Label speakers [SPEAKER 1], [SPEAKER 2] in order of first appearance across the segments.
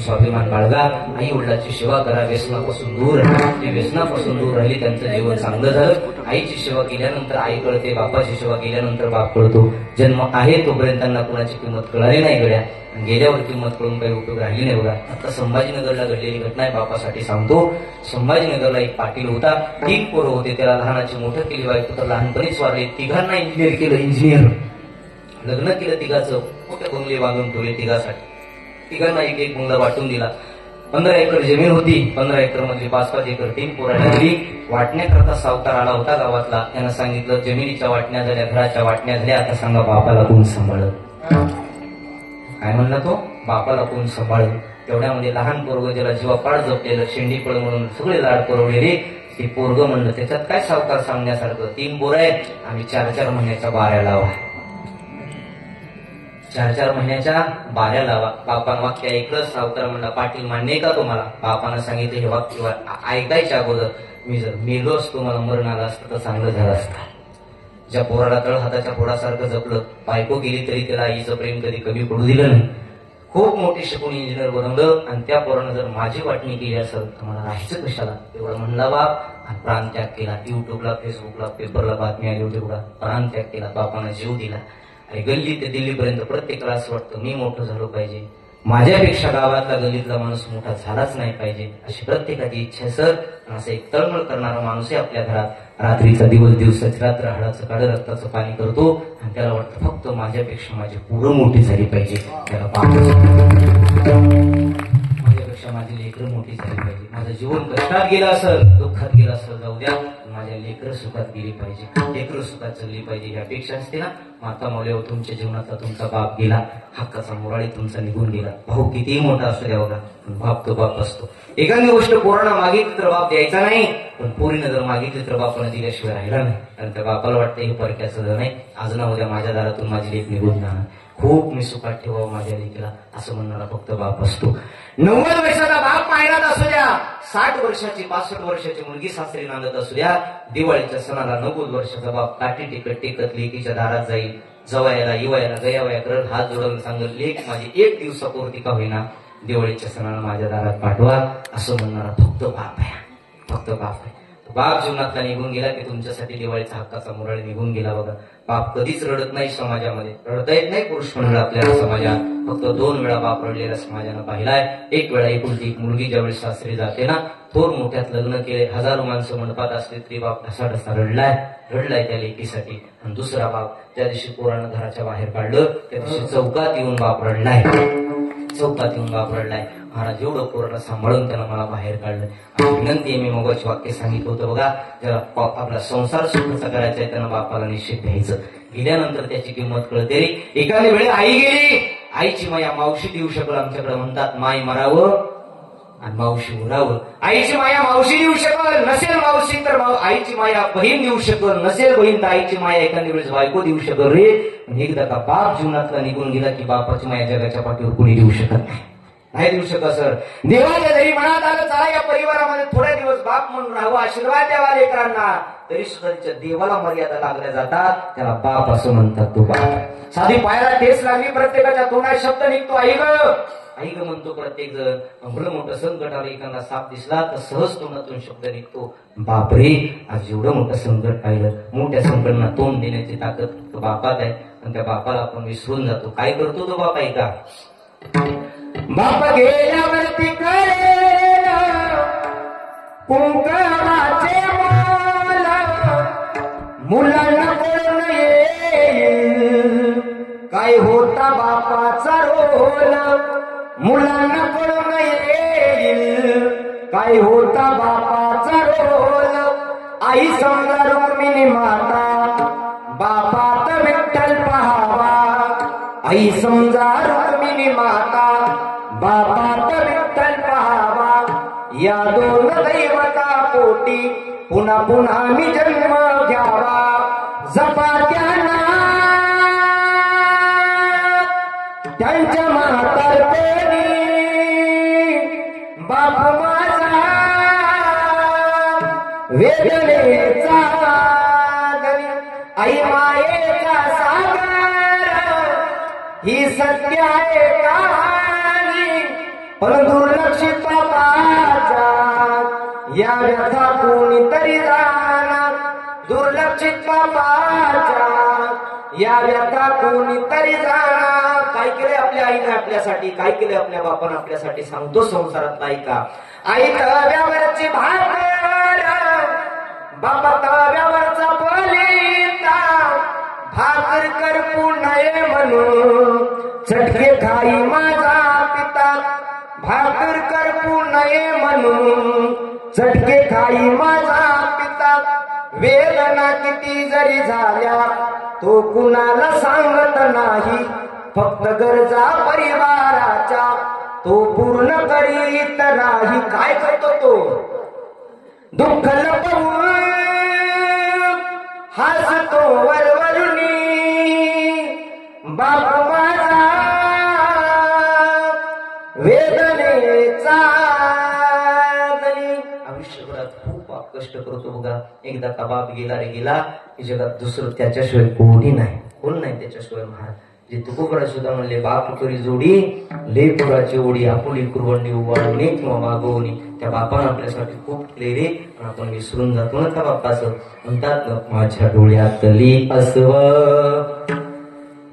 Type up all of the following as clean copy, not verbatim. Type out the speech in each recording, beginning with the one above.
[SPEAKER 1] स्वाभिमान बाळगा, आई वडिलांची सेवा करा, व्यसनापासून दूर राहा. ते व्यसनापासून दूर राहिली, त्यांचं जीवन चांगलं झालं. आईची सेवा केल्यानंतर आई कळते, बापाची सेवा केल्यानंतर बाप कळतो. जन्म आहे तोपर्यंत त्यांना कुणाची किंमत कळाली नाही गड्या, गेल्यावर किंमत कळून काही उपयोग राहिली नाही बघा. आता संभाजीनगरला घडलेली घटना आहे, बापासाठी सांगतो. संभाजीनगरला एक पाटील होता, 3 पोरं होते. त्याला लहानाची मोठं केली, बायको तर लहानपणीच वारली. तिघांना इंजिनियर केलं, इंजिनियर लग्न केलं तिघाचं, मोठे बंगले बांधून ठेवले तिघासाठी. तिघांना एक एक बंगला वाटून दिला. 15 एकर जमीन होती, 15 एकर मधली 5-5 एकर 3 पोरांना दिली. वाटण्याकरता सावकार आला होता गावातला, त्यानं सांगितलं जमिनीच्या वाटण्या झाल्या, घराच्या वाटण्या झाल्या, आता सांगा बापाला कोण सांभाळलं. काय म्हणला तो, बापाला कोण सांभाळलं. तेवढ्यामध्ये लहान पोरग ज्याला जीवापाड जपलेलं, शेंडीपळ म्हणून सगळे लाड पुरवले रे, ते पोरग म्हणलं त्याच्यात काय सावकार सांगण्यासारखं, 3 पोरं आहेत, आम्ही 4-4 महिन्याच्या बाऱ्या लावा, 4-4 महिन्याच्या बाऱ्या लावा. बापानं वाक्य ऐकलं, सावकार म्हणला पाटील मान्य का तुम्हाला. बापानं सांगितलं हे वाक्य ऐकायच्या अगोदर मी जर मेलो असतो, मला मरण आलं असतं तर चांगलं झालं असतं. ज्या पोराला तळ हाताच्या पोरासारखं जपलं, बायको गेली तरी त्याला आईचं प्रेम कधी कमी पडू दिलं नाही. खूप मोठी शिकून इंजिनियर बनवलं, आणि त्या पोरानं जर माझी वाटणी केली असेल तर मला राहायचं कशाला, एवढं म्हणला बाप. आणि प्राणत्याग केला. युट्यूबला, फेसबुकला, पेपरला बातम्या आली होती बघा, प्राणत्याग केला, बापानं जीव दिला. आणि गल्ली ते दिल्लीपर्यंत प्रत्येकाला असं वाटतं मी मोठं झालो पाहिजे, माझ्यापेक्षा गावातला गल्लीतला माणूस मोठा झालाच नाही पाहिजे, अशी प्रत्येकाची इच्छा सर. असं एक तळमळ करणारा माणूस आहे आपल्या घरात. रात्रीचा दिवस, दिवसाची रात्र, हाडाचं काढ, रक्ताचं पाणी करतो, आणि त्याला वाटतं फक्त माझ्यापेक्षा माझी पोरं मोठी झाली पाहिजे, त्याला माझ्यापेक्षा माझी लेकरं मोठी झाली पाहिजे. माझं जीवन कष्टात गेलं असेल, दुःखात गेलं असेल, जाऊ द्या, माझ्या लेकरं सुखात गेली पाहिजे, लेकरं सुखात जगली पाहिजे. ह्यापेक्षा असते ना माता मौल्यावर तुमच्या जीवनातला तुमचा बाप गेला, हक्काचा मुराळी तुमचा निघून गेला. भाऊ कितीही मोठा असू द्या बघा, पण बाप तो बाप असतो. एखादी गोष्ट पोरांना मागितली तर बाप द्यायचा नाही, पण पोरीनं जर मागितली तर बापानं दिल्याशिवाय राहिला नाही. कारण त्या बापाला वाटतं हे परक्याचं जर नाही, आज ना उद्या माझ्या दारातून माझी लेक निघून जाणार, खूप मी सुखात ठेवावं माझ्या लेकीला, असं म्हणणारा फक्त बाप असतो. 90 वर्षाचा बाप माहेरात असू द्या, 60 वर्षाची 65 वर्षाची मुलगी सासरी नांदत असू द्या, दिवाळीच्या सणाला 90 वर्षाचा बाप काठी टिकत टेकत लेकीच्या दारात जाईल, जवायला इवायला गयावया करत हात जोडून सांगत लेक माझी 1 दिवसापुरती का होईना दिवाळीच्या सणाला माझ्या दारात पाठवा, असं म्हणणारा फक्त बाप आहे, फक्त बाप आहे. बाप जीवनातला निघून गेला की तुमच्यासाठी दिवाळीचा हक्काचा मुराळी निघून गेला बघा. बाप कधीच रडत नाही समाजामध्ये, रडता येत नाही पुरुष मंडळ आपल्याला समाजात. फक्त 2 वेळा बाप रडलेला समाजानं पाहिलाय. एक वेळा एकुलती एक मुलगी ज्यावेळी सासरी जाते ना, थोर मोठ्यात लग्न केले, हजारो माणसं मंडपात असले तरी बाप ढसा रडलाय त्या लेकीसाठी. आणि दुसरा बाप ज्या दिवशी पोरानं घराच्या बाहेर काढलं त्या दिवशी चौकात येऊन बाप रडलाय, चौकात येऊन बाप रडलाय, महाराज एवढं पोराला सांभाळून त्यानं मला बाहेर काढलं. आणि विनंती मी मगाची वाक्य सांगितलं होतं बघा, ज्याला आपला संसार सुखाचा करायचा आहे त्यानं बापाला निश्चित घ्यायचं. गेल्यानंतर त्याची किंमत कळते रे. एखादी वेळी आई गेली, आईची माया मावशी देऊ शकल, आमच्याकडे म्हणतात माय मरावं आणि मावशी उरावं. आईची माया मावशी देऊ शकल, नसेल मावशी तर आईची माया बहीण देऊ शकल, नसेल बहीण तर आईची माया एखाद्या वेळेस बायको देऊ शकल रे. एकदा का बाप जीवनातला निघून गेला की बापाची माया जगाच्या पाठीवर कोणी देऊ शकत नाही देऊ शकत सर. देवाच्या जरी मनात आलं चला या परिवारामध्ये थोडे दिवस बाप म्हणून राहावं, आशीर्वाद द्यावा लेकरांना, तरी सुद्धा तिच्या देवाला मर्यादा लागल्या जातात, त्याला बाप असं म्हणतात. तो बाप साधी पायाला ठेस लागली, प्रत्येकाच्या तोंडात शब्द निघतो आई ग म्हणतो प्रत्येक जण. भलं मोठं संकट आलं, एखादा साप दिसला तर सहज तोंडातून शब्द निघतो बापरे. आज एवढं मोठं संकट पाहिलं, मोठ्या संकटांना तोंड देण्याची ताकद फक्त बापात आहे, आणि त्या बापाला आपण विसरून जातो. काय करतो तो बाप ऐका, बाप गेल्यावरती कळेल कुंकवाचे मोल, मुलांना कळून येईल काय होता बापाचा रोल, मुलांना कळून येईल काय होता बापाचा रोल. आई समजा रुक्मिणी माता, बापात विठ्ठल पहावा, आई समजा रुक्मिणी माता, बापात विठ्ठल पहावा. या 2 दैवता पोटी पुन्हा पुन्हा मी जन्म घ्यावा. जपा त्यांना त्यांच्या म्हातारपणी, बाप माझा वेदनेचा आई मायेचा सागर, ही सत्य आहे कहाणी
[SPEAKER 2] पण दुर्लक्षित बापाच्या या व्यथा कोणीतरी जाणार, दुर्लक्षित बापाच्या या व्यथा कोणीतरी जाणार. काय केले आपल्या आईने आपल्यासाठी, काय केले आपल्या बापानं आपल्यासाठी, सांगतो संसारात ऐका. आई तव्यावरची भाकर, बाबा तव्यावरचा बलिता, भाकर करपू नये म्हणून चटके खाई माझा पिता, भाकर करपू नये म्हणून चटके खाई माझा पिता. वेदना किती जरी झाल्या तो कुणाला सांगत नाही, फक्त गरजा परिवाराच्या तो पूर्ण करीत नाही. काय करतो तो? दुःख लपवून हसतो वरवरुनी बाप माझा वेदनेचा. आयुष्यभरात खूप कष्ट करतो बघा. एकदा का बाप गेला रे गेला, की जगात दुसरं त्याच्याशिवाय कोणी नाही, कोण नाही त्याच्याशिवाय. महाराज जे तुकोबरा सुद्धा म्हणले, बाप करी जोडी लेकराची ओढी, आपुली कुरवंडी उभारणे किंवा मागवणी. त्या बापानं आपल्यासाठी खूप केले रे, पण आपण विसरून जातो ना त्या बापाचं. म्हणतात माझ्या डोळ्यातली असव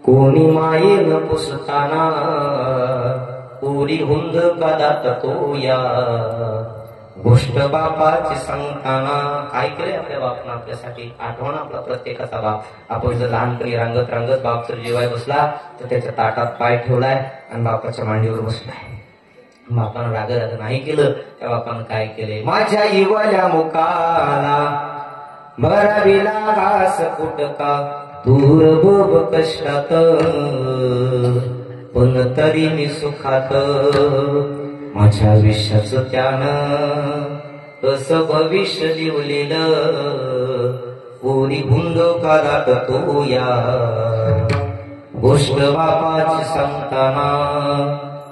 [SPEAKER 2] कोणी मायेन पुसताना, पुरी हुंद कदात तो या गोष्ट बापाची सांगताना. काय केलंय आपल्या बापानं आपल्यासाठी? आठवण आपला प्रत्येकाचा बाप. आपण जर लहानपणी रांगत रांगत बाप जर जेवाय बसला तर त्याच्या ताटात पाय ठेवलाय आणि बापाच्या मांडीवर बसलाय. बापानं राग नाही केलं, त्या बापानं काय केलंय? माझ्या इवल्या मुखाला भराविला घास कुटका, दूर बोब कष्टात पण तरी मी सुखात. माझ्या आयुष्याचं त्यानं कसं भविष्य लिवलेलं, कोणी गुंड कादात तो या गोष्ट बापाची सांगताना.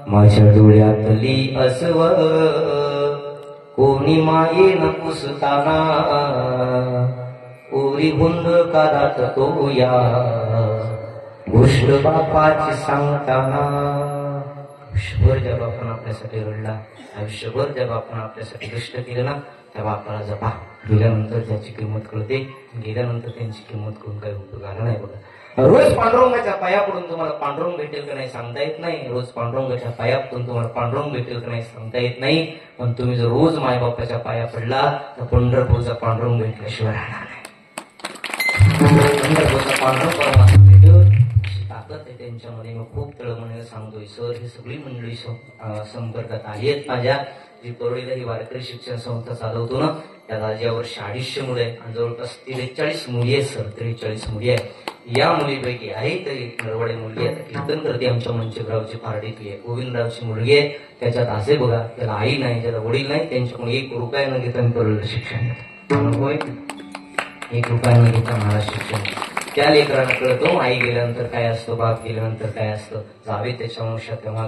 [SPEAKER 2] माझ्या डोळ्यातली असव कोणी मायेन पुसताना, कोणी गुंड कादात तो या गोष्ट बापाची सांगताना. आयुष्यभर ज्या बापानं आपल्यासाठी रडला, आयुष्यभर ज्या बापानं आपल्यासाठी कष्ट केलं ना, त्या बापाला जपा. गेल्यानंतर त्याची किंमत कळते, गेल्यानंतर त्यांची किंमत करून काही उपयोग आला नाही बघा. रोज पांडुरंगाच्या पाया पडून तुम्हाला पांडुरंग भेटेल का नाही सांगता येत नाही. रोज पांडुरंगाच्या पाया पडून तुम्हाला पांडुरंग भेटेल का नाही सांगता येत नाही. पण तुम्ही जर रोज मायबापाच्या पाया पडला तर पंढरपूरचा पांडुरंग भेटल्याशिवाय राहणार नाही. पंढरपूरचा पांडुरंग परमात्मा भेटेल ताकद आहे त्यांच्यामध्ये. मग खूप तळमळीने सांगतोय सर, ही सगळी मंडळी संपर्कात आली आहेत माझ्या. जी परळीला ही वारकरी शिक्षण संस्था चालवतो ना, त्या राज्यावर 250 मुलं आहेत आणि जवळपास 43 मुली आहेत सर. 43 मुली आहेत. या मुलीपैकी आहे तर एक नरवडे मुलगी आहे, कीर्तन करते आमच्या मंचकरावची पार्टीतली आहे. गोविंदरावची मुलगी आहे. त्याच्यात असे बघा, त्याला आई नाही, ज्याला वडील नाही, त्यांच्याकडून 1 रुपया न घेता परळीला शिक्षण घेतो. 1 रुपया न घेता महाराज शिक्षण. त्या लेकरांना कळतो आई गेल्यानंतर काय असतं, बाप गेल्यानंतर काय असतं. जावे त्याच्या वंशात तेव्हा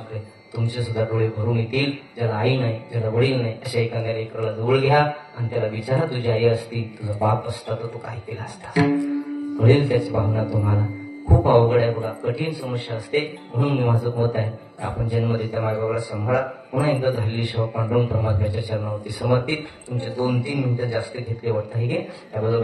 [SPEAKER 2] तुमचे सुद्धा डोळे भरून येतील. ज्याला आई नाही, ज्याला वडील नाही, अशा एखाद्या लेकराला जवळ घ्या आणि त्याला विचारा, तुझी आई असती, तुझा बाप असता तर तू काय केला असता. कळेल त्याची भावना तुम्हाला. खूप अवघड आहे बघा, कठीण समस्या असते. म्हणून मी माझं मत आहे, आपण जन्म देत्या मायबाबाला सांभाळा. पुन्हा एकदा झालेली सेवा पांडुरंग परमात्म्याच्या चरणावरती समर्पित. तुमचे 2-3 मिनिटं जास्त घेतले वाटतं हे त्याबद्दल